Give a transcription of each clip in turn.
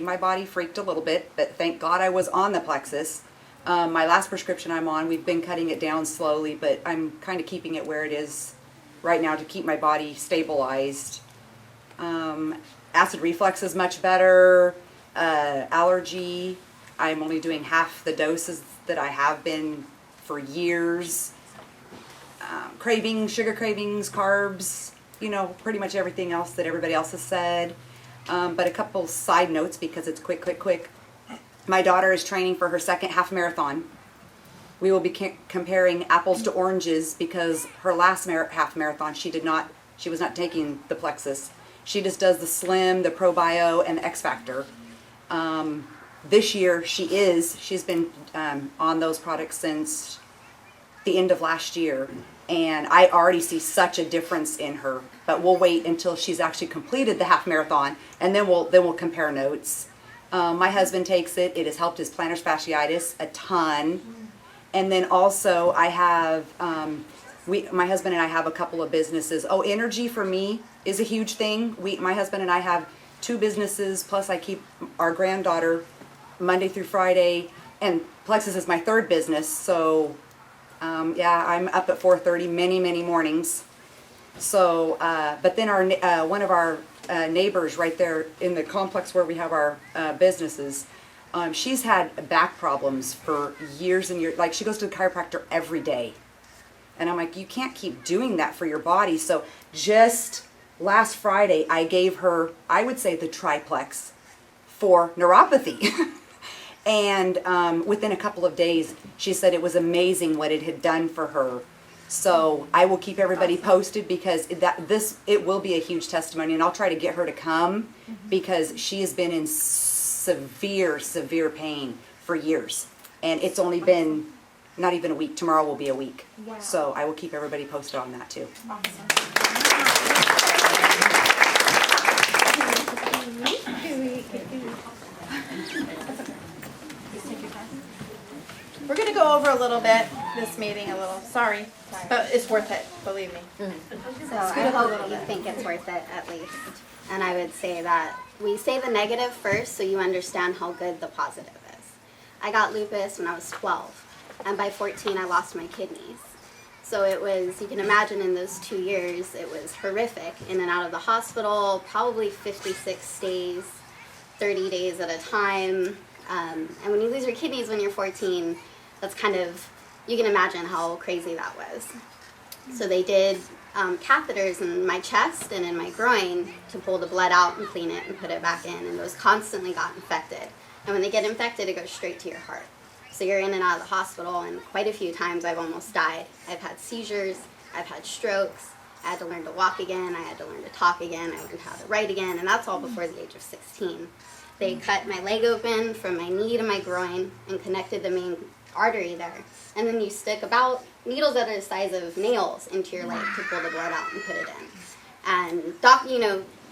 my body freaked a little bit, but thank God I was on the Plexus. My last prescription I'm on, we've been cutting it down slowly, but I'm kind of keeping it where it is right now to keep my body stabilized. Acid reflux is much better. Allergy, I'm only doing half the doses that I have been for years. Cravings, sugar cravings, carbs, you know, pretty much everything else that everybody else has said. But a couple side notes because it's quick. My daughter is training for her second half marathon. We will be comparing apples to oranges because her last half marathon she was not taking the Plexus. She just does the Slim, the ProBio, and the X Factor. This year she's been on those products since the end of last year, and I already see such a difference in her. But we'll wait until she's actually completed the half marathon, and then we'll compare notes. My husband takes it. It has helped his plantar fasciitis a ton. And then also I have, my husband and I have a couple of businesses. Oh, energy for me is a huge thing. My husband and I have 2 businesses, plus I keep our granddaughter Monday through Friday, and Plexus is my 3rd business. So, yeah, I'm up at 4:30 many mornings. So, but then one of our neighbors right there in the complex where we have our businesses, she's had back problems for years and years. Like, she goes to the chiropractor every day. And I'm like, you can't keep doing that for your body. So just last Friday, I gave her, I would say, the triplex for neuropathy. And within a couple of days, she said it was amazing what it had done for her. So I will keep everybody posted because it will be a huge testimony, and I'll try to get her to come because she has been in severe pain for years, and it's only been not even a week. Tomorrow will be a week. Wow. So I will keep everybody posted on that too. We're going to go over a little bit, this meeting sorry, but it's worth it, believe me. So I hope you think it's worth it at least. And I would say that we say the negative first so you understand how good the positive is. I got lupus when I was 12, and by 14 I lost my kidneys. So it was, you can imagine in those 2 years, it was horrific. In and out of the hospital, probably 56 days, 30 days at a time. And when you lose your kidneys when you're 14, that's kind of, you can imagine how crazy that was. So they did catheters in my chest and in my groin to pull the blood out and clean it and put it back in, and those constantly got infected. And when they get infected, it goes straight to your heart. So you're in and out of the hospital, and quite a few times I've almost died. I've had seizures, I've had strokes, I had to learn to walk again, I had to learn to talk again, I learned how to write again, and that's all before the age of 16. They cut my leg open from my knee to my groin and connected the main artery there. And then you stick about needles that are the size of nails into your leg to pull the blood out and put it in. And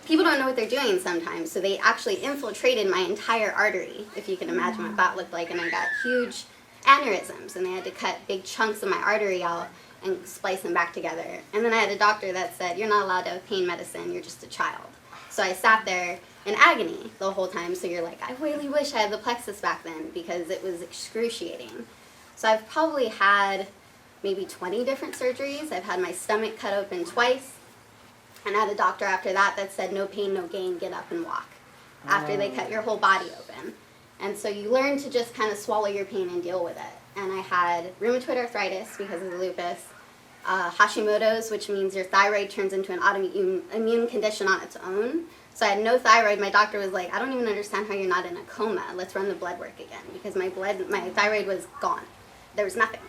people don't know what they're doing sometimes, so they actually infiltrated my entire artery, if you can imagine what that looked like, and I got huge aneurysms, and they had to cut big chunks of my artery out and splice them back together. And then I had a doctor that said, you're not allowed to have pain medicine, you're just a child. So I sat there in agony the whole time, so you're like, I really wish I had the Plexus back then, because it was excruciating. So I've probably had maybe 20 different surgeries. I've had my stomach cut open twice, and I had a doctor after that said, no pain, no gain, get up and walk, after they cut your whole body open. And so you learn to just kind of swallow your pain and deal with it. And I had rheumatoid arthritis because of the lupus, Hashimoto's, which means your thyroid turns into an autoimmune condition on its own. So I had no thyroid. My doctor was like, I don't even understand how you're not in a coma. Let's run the blood work again, because my thyroid was gone. There was nothing.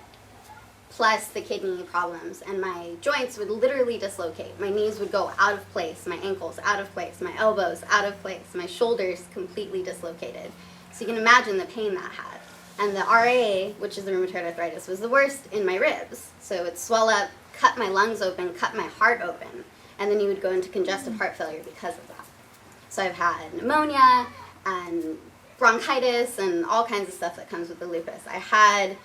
Plus the kidney problems, and my joints would literally dislocate. My knees would go out of place, my ankles out of place, my elbows out of place, my shoulders completely dislocated. So you can imagine the pain that had. And the RA, which is the rheumatoid arthritis, was the worst in my ribs. So it would swell up, cut my lungs open, cut my heart open, and then you would go into congestive heart failure because of that. So I've had pneumonia and bronchitis and all kinds of stuff that comes with the lupus. I had,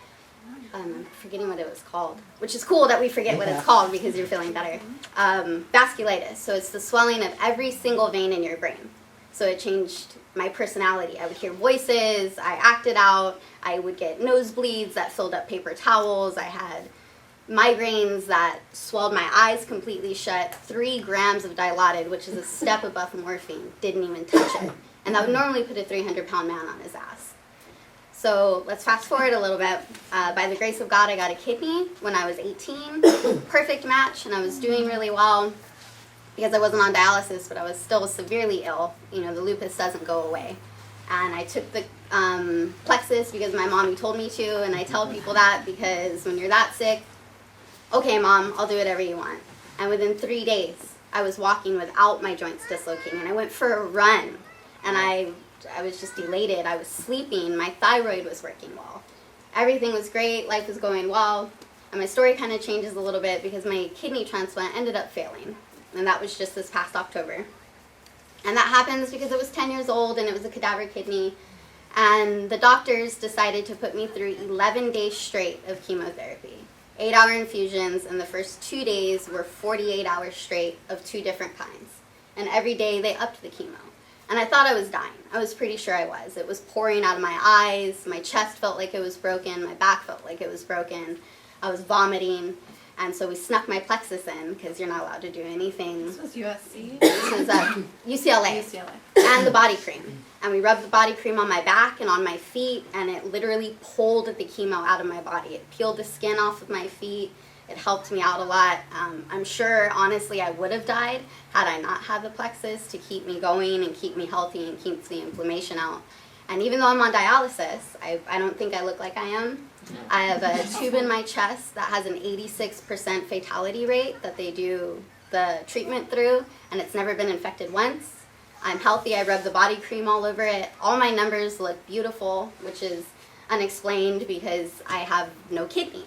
I'm forgetting what it was called, which is cool that we forget what it's called because you're feeling better. Vasculitis. So it's the swelling of every single vein in your brain. So it changed my personality. I would hear voices, I acted out, I would get nosebleeds that filled up paper towels, I had migraines that swelled my eyes completely shut, 3 grams of Dilaudid, which is a step above morphine, didn't even touch it. And that would normally put a 300-pound man on his ass. So let's fast forward a little bit. By the grace of God, I got a kidney when I was 18. Perfect match, and I was doing really well because I wasn't on dialysis, but I was still severely ill. You know, the lupus doesn't go away. And I took the Plexus because my mommy told me to, and I tell people that because when you're that sick, okay, Mom, I'll do whatever you want. And within 3 days, I was walking without my joints dislocating. And I went for a run, and I was just elated. I was sleeping. My thyroid was working well. Everything was great. Life was going well. And my story kind of changes a little bit because my kidney transplant ended up failing. And that was just this past October. And that happens because I was 10 years old and it was a cadaver kidney. And the doctors decided to put me through 11 days straight of chemotherapy. 8-hour infusions, and the first 2 days were 48 hours straight of 2 different kinds. And every day they upped the chemo. And I thought I was dying. I was pretty sure I was. It was pouring out of my eyes. My chest felt like it was broken. My back felt like it was broken. I was vomiting. And so we snuck my Plexus in because you're not allowed to do anything. This was USC? This was UCLA. UCLA. And the body cream. And we rubbed the body cream on my back and on my feet, and it literally pulled the chemo out of my body. It peeled the skin off of my feet. It helped me out a lot. I'm sure, honestly, I would have died had I not had the Plexus to keep me going and keep me healthy and keep the inflammation out. And even though I'm on dialysis, I don't think I look like I am. I have a tube in my chest that has an 86% fatality rate that they do the treatment through, and it's never been infected once. I'm healthy. I rub the body cream all over it. All my numbers look beautiful, which is unexplained because I have no kidney.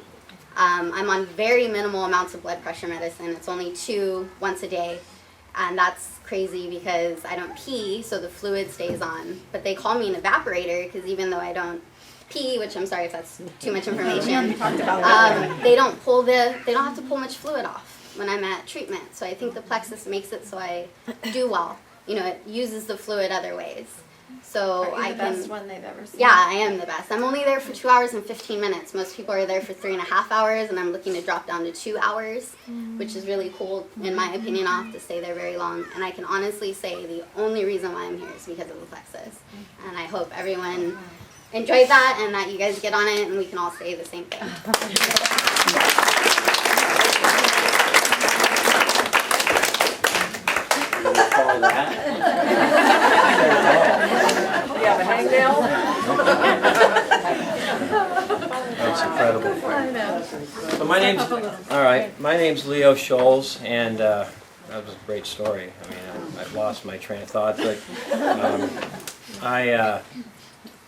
I'm on very minimal amounts of blood pressure medicine. It's only 2 once a day, and that's crazy because I don't pee, so the fluid stays on. But they call me an evaporator because even though I don't pee, which I'm sorry if that's too much information, they don't have to pull much fluid off when I'm at treatment. So I think the Plexus makes it so I do well. You know, it uses the fluid other ways. So Are you I the can. best one they've ever seen? Yeah, I am the best. I'm only there for 2 hours and 15 minutes. Most people are there for 3.5 hours, and I'm looking to drop down to 2 hours, which is really cool, in my opinion. I'll have to stay there very long. And I can honestly say the only reason why I'm here is because of the Plexus. And I hope everyone enjoyed that and that you guys get on it and we can all say the same thing. Call that. You have a hangnail? That's incredible. I know. So my name's Leo Scholes, and that was a great story. I mean, I've lost my train of thought, but I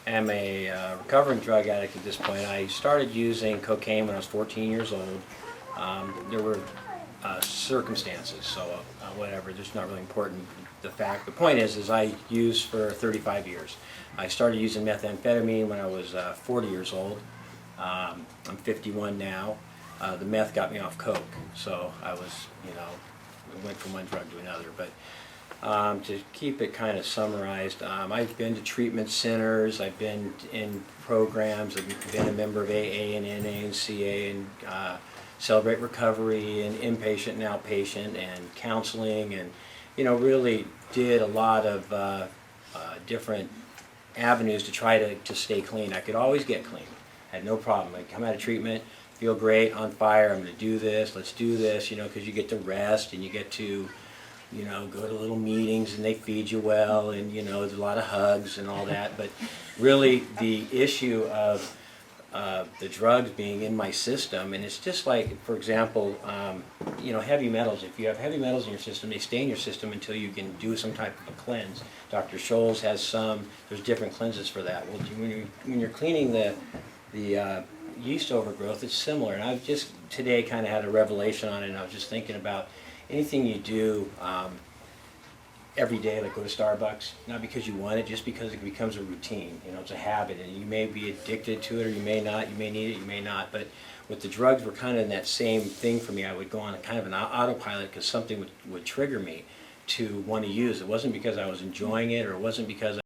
am a recovering drug addict at this point. I started using cocaine when I was 14 years old. There were circumstances, so whatever, just not really important. The point is I used for 35 years. I started using methamphetamine when I was 40 years old. I'm 51 now. The meth got me off coke, so I was, went from one drug to another. But to keep it kind of summarized, I've been to treatment centers, I've been in programs, I've been a member of AA and NA and CA and Celebrate Recovery and inpatient and outpatient and counseling, and really did a lot of different avenues to try to stay clean. I could always get clean. I had no problem. I'd come out of treatment, feel great, on fire, I'm going to do this, let's do this, because you get to rest and you get to, go to little meetings and they feed you well and, there's a lot of hugs and all that. But really the issue of the drugs being in my system, and it's just like, for example, heavy metals. If you have heavy metals in your system, they stay in your system until you can do some type of a cleanse. Dr. Scholes has some. There's different cleanses for that. Well, when you're cleaning the yeast overgrowth, it's similar. And I've just today kind of had a revelation on it, and I was just thinking about anything you do every day, like go to Starbucks, not because you want it, just because it becomes a routine. It's a habit, and you may be addicted to it, or you may not. You may need it, you may not. But with the drugs, were kind of in that same thing for me. I would go on a kind of an autopilot because something would trigger me to want to use. It wasn't because I was enjoying it, or it wasn't because